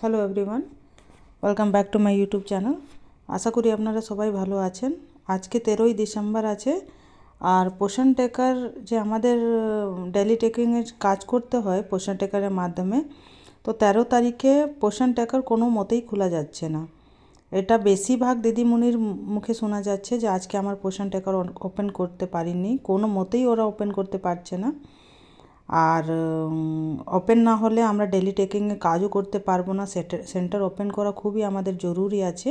Hello everyone, welcome back to my YouTube channel. আশা করি আপনারা সবাই ভালো আছেন। আজকে 13ই ডিসেম্বর আছে, আর পোষণ টেকার যে আমাদের ডেলি টেকিংয়ের কাজ করতে হয় পোষণ টেকারের মাধ্যমে, তো 13 তারিখে পোষণ টেকার কোনো মতেই খোলা যাচ্ছে না। এটা বেশিরভাগ দিদিমণির মুখে শোনা যাচ্ছে যে আজকে আমার পোষণ টেকার ওপেন করতে পারিনি, কোনো মতেই ওরা ওপেন করতে পারছে না। আর ওপেন না হলে আমরা ডেলি টেকিংয়ে কাজও করতে পারবো না। সেন্টার ওপেন করা খুবই আমাদের জরুরি আছে।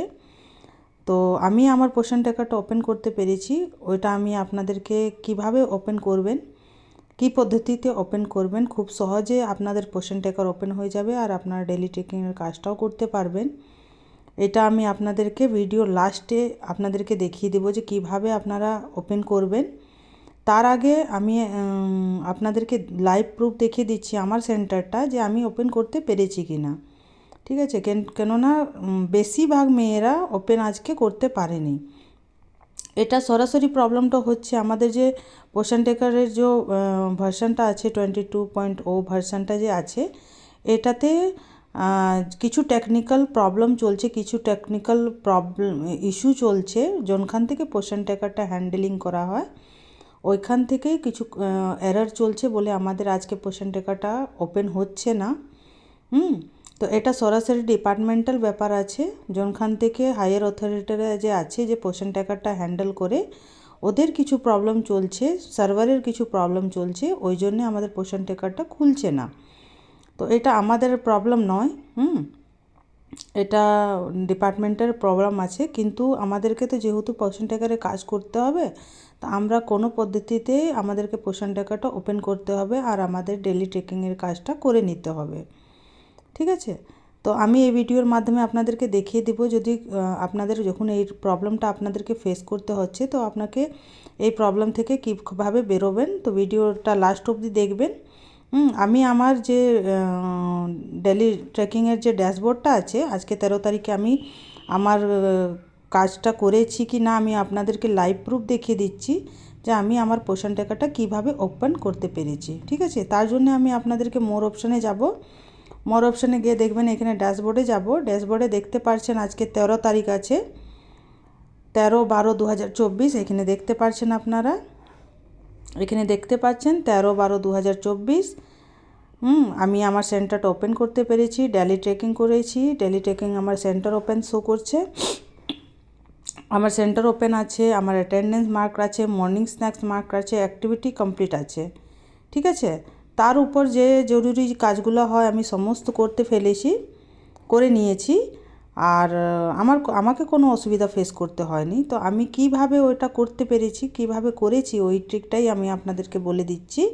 তো আমি আমার পোষণ টেকারটা ওপেন করতে পেরেছি। ওইটা আমি আপনাদেরকে কিভাবে ওপেন করবেন, কি পদ্ধতিতে ওপেন করবেন, খুব সহজে আপনাদের পোষণ টেকার ওপেন হয়ে যাবে আর আপনারা ডেলি টেকিংয়ের কাজটাও করতে পারবেন। এটা আমি আপনাদেরকে ভিডিও লাস্টে আপনাদেরকে দেখিয়ে দেবো যে কিভাবে আপনারা ওপেন করবেন। তার আগে আমি আপনাদেরকে লাইভ প্রুফ দেখিয়ে দিচ্ছি আমার সেন্টারটা, যে আমি ওপেন করতে পেরেছি কি না। ঠিক আছে, কেননা বেশিরভাগ মেয়েরা ওপেন আজকে করতে পারেনি। এটা সরাসরি প্রবলেমটা হচ্ছে আমাদের যে পোষণ টেকারের যে ভার্সানটা আছে 22.0 ভার্সানটা যে আছে, এটাতে কিছু টেকনিক্যাল প্রবলেম চলছে, কিছু টেকনিক্যাল ইস্যু চলছে। যোনখান থেকে পোষণ টেকারটা হ্যান্ডেলিং করা হয় ওইখান থেকেই কিছু এরর চলছে বলে আমাদের আজকে পোষণ টেকারটা ওপেন হচ্ছে না। তো এটা সরাসরি ডিপার্টমেন্টাল ব্যাপার আছে, যোনখান থেকে হায়ার অথরিটিরা যে আছে যে পোষণ টেকারটা হ্যান্ডেল করে, ওদের কিছু প্রবলেম চলছে, সার্ভারের কিছু প্রবলেম চলছে, ওই জন্যে আমাদের পোষণ টেকারটা খুলছে না। তো এটা আমাদের প্রবলেম নয়, এটা ডিপার্টমেন্টের প্রবলেম আছে। কিন্তু আমাদেরকে তো যেহেতু পোষণ টেকারে কাজ করতে হবে, তা আমরা কোনো পদ্ধতিতে আমাদেরকে পোষণ টেকারটা ওপেন করতে হবে আর আমাদের ডেলি ট্রেকিংয়ের কাজটা করে নিতে হবে। ঠিক আছে, তো আমি এই ভিডিওর মাধ্যমে আপনাদেরকে দেখিয়ে দেবো, যদি আপনাদের যখন এই প্রবলেমটা আপনাদেরকে ফেস করতে হচ্ছে, তো আপনাকে এই প্রবলেম থেকে কীভাবে বেরোবেন। তো ভিডিওটা লাস্ট অবধি দেখবেন। আমি আমার যে ডেলি ট্রেকিংয়ের যে ড্যাশবোর্ডটা আছে, আজকে 13 তারিখে আমি আমার কাজটা করেছি কি না আমি আপনাদেরকে লাইভ প্রুফ দেখিয়ে দিচ্ছি যে আমি আমার পোষণ টেকারটা কীভাবে ওপেন করতে পেরেছি। ঠিক আছে, তার জন্য আমি আপনাদেরকে মোর অপশানে যাব। মোর অপশানে গিয়ে দেখবেন এখানে ড্যাশবোর্ডে যাব। ড্যাশবোর্ডে দেখতে পাচ্ছেন আজকে 13 তারিখ আছে, 13/12/2024। এখানে দেখতে পাচ্ছেন আপনারা, এখানে দেখতে পাচ্ছেন 13/12/2024। আমি আমার সেন্টারটা ওপেন করতে পেরেছি, ডেলি ট্রেকিং করেছি। ডেলি ট্রেকিং আমার সেন্টার ওপেন শো করছে, আমার সেন্টার ওপেন আছে, আমার অ্যাটেন্ডেন্স মার্ক আছে, মর্নিং স্ন্যাক্স মার্ক আছে, অ্যাক্টিভিটি কমপ্লিট আছে। ঠিক আছে, তার উপর যে জরুরি কাজগুলো হয় আমি সমস্ত করে নিয়েছি। আর আমাকে কোনো অসুবিধা ফেস করতে হয়নি। তো আমি কিভাবে ওইটা করতে পেরেছি, কিভাবে করেছি, ওই ট্রিকটাই আমি আপনাদেরকে বলে দিচ্ছি।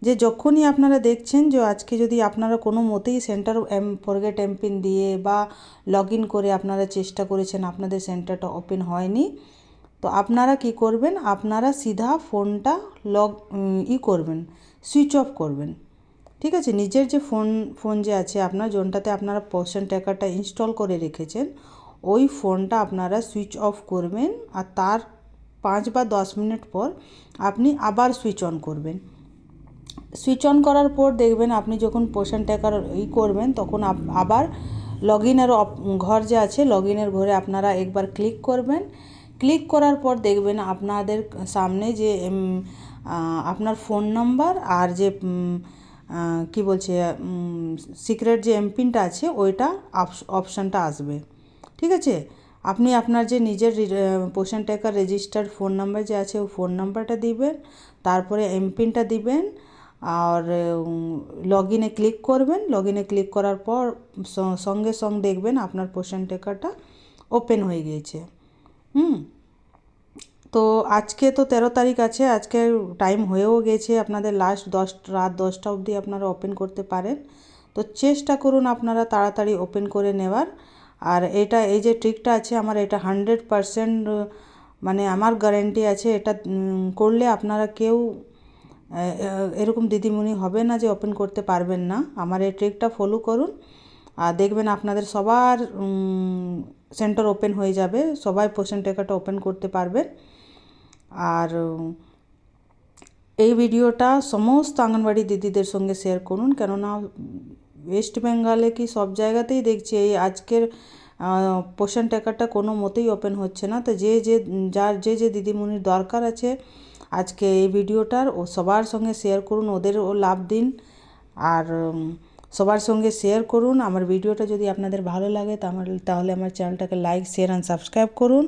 যে যখনই আপনারা দেখছেন যে আজকে যদি আপনারা কোনো মতেই সেন্টার ফরগেট এমপিন দিয়ে বা লগ ইন করে আপনারা চেষ্টা করেছেন, আপনাদের সেন্টারটা ওপেন হয়নি, তো আপনারা কি করবেন, আপনারা সিধা ফোনটা করবেন, সুইচ অফ করবেন। ঠিক আছে, নিজের যে ফোন যে আছে আপনার, যোনটাতে আপনারা পোষণ টেকারটা ইনস্টল করে রেখেছেন, ওই ফোনটা আপনারা সুইচ অফ করবেন। আর তার 5 বা 10 মিনিট পর আপনি আবার সুইচ অন করবেন। সুইচ অন করার পর দেখবেন আপনি যখন পোষণ টেকার করবেন, তখন আবার লগ ইনের ঘর যে আছে, লগ ইনের ঘরে আপনারা একবার ক্লিক করবেন। ক্লিক করার পর দেখবেন আপনাদের সামনে যে আপনার ফোন নাম্বার আর যে কি বলছে সিক্রেট যে এমপিনটা আছে ওইটা অপশানটা আসবে। ঠিক আছে, আপনি আপনার যে নিজের পোষণ টেকার রেজিস্টার্ড ফোন নাম্বার যে আছে ওই ফোন নাম্বারটা দিবেন, তারপরে এমপিনটা দিবেন, আর লগ ইনে ক্লিক করবেন। লগ ইনে ক্লিক করার পর সঙ্গে সঙ্গে দেখবেন আপনার পোষণ টেকারটা ওপেন হয়ে গিয়েছে। তো আজকে তো 13 তারিখ আছে, আজকে টাইম হয়েও গেছে আপনাদের লাস্ট রাত 10টা অবধি আপনারা ওপেন করতে পারেন। তো চেষ্টা করুন আপনারা তাড়াতাড়ি ওপেন করে নেওয়ার। আর এই যে ট্রিকটা আছে আমার, এটা 100% মানে আমার গ্যারেন্টি আছে। এটা করলে আপনারা কেউ এরকম দিদিমণি হবে না যে ওপেন করতে পারবেন না। আমার এই ট্রিকটা ফলো করুন আর দেখবেন আপনাদের সবার সেন্টার ওপেন হয়ে যাবে, সবাই পোষণ টেকারটা ওপেন করতে পারবেন। আর এই ভিডিওটা সমস্ত আঙ্গনবাড়ি দিদিদের সঙ্গে শেয়ার করুন, কেননা ওয়েস্ট বেঙ্গলে কি সব জায়গাতেই দেখছি এই আজকের পোষণ ট্র্যাকারটা কোনো মতেই ওপেন হচ্ছে না। তো যার যে দিদিমণির দরকার আছে আজকে এই ভিডিওটার ও সবার সঙ্গে শেয়ার করুন, ওদেরও লাভ দিন আর সবার সঙ্গে শেয়ার করুন। আমার ভিডিওটা যদি আপনাদের ভালো লাগে তাহলে আমার চ্যানেলটাকে লাইক, শেয়ার অ্যান্ড সাবস্ক্রাইব করুন।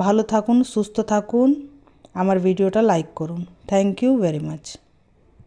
ভালো থাকুন, সুস্থ থাকুন, আমার ভিডিওটা লাইক করুন। Thank you very much.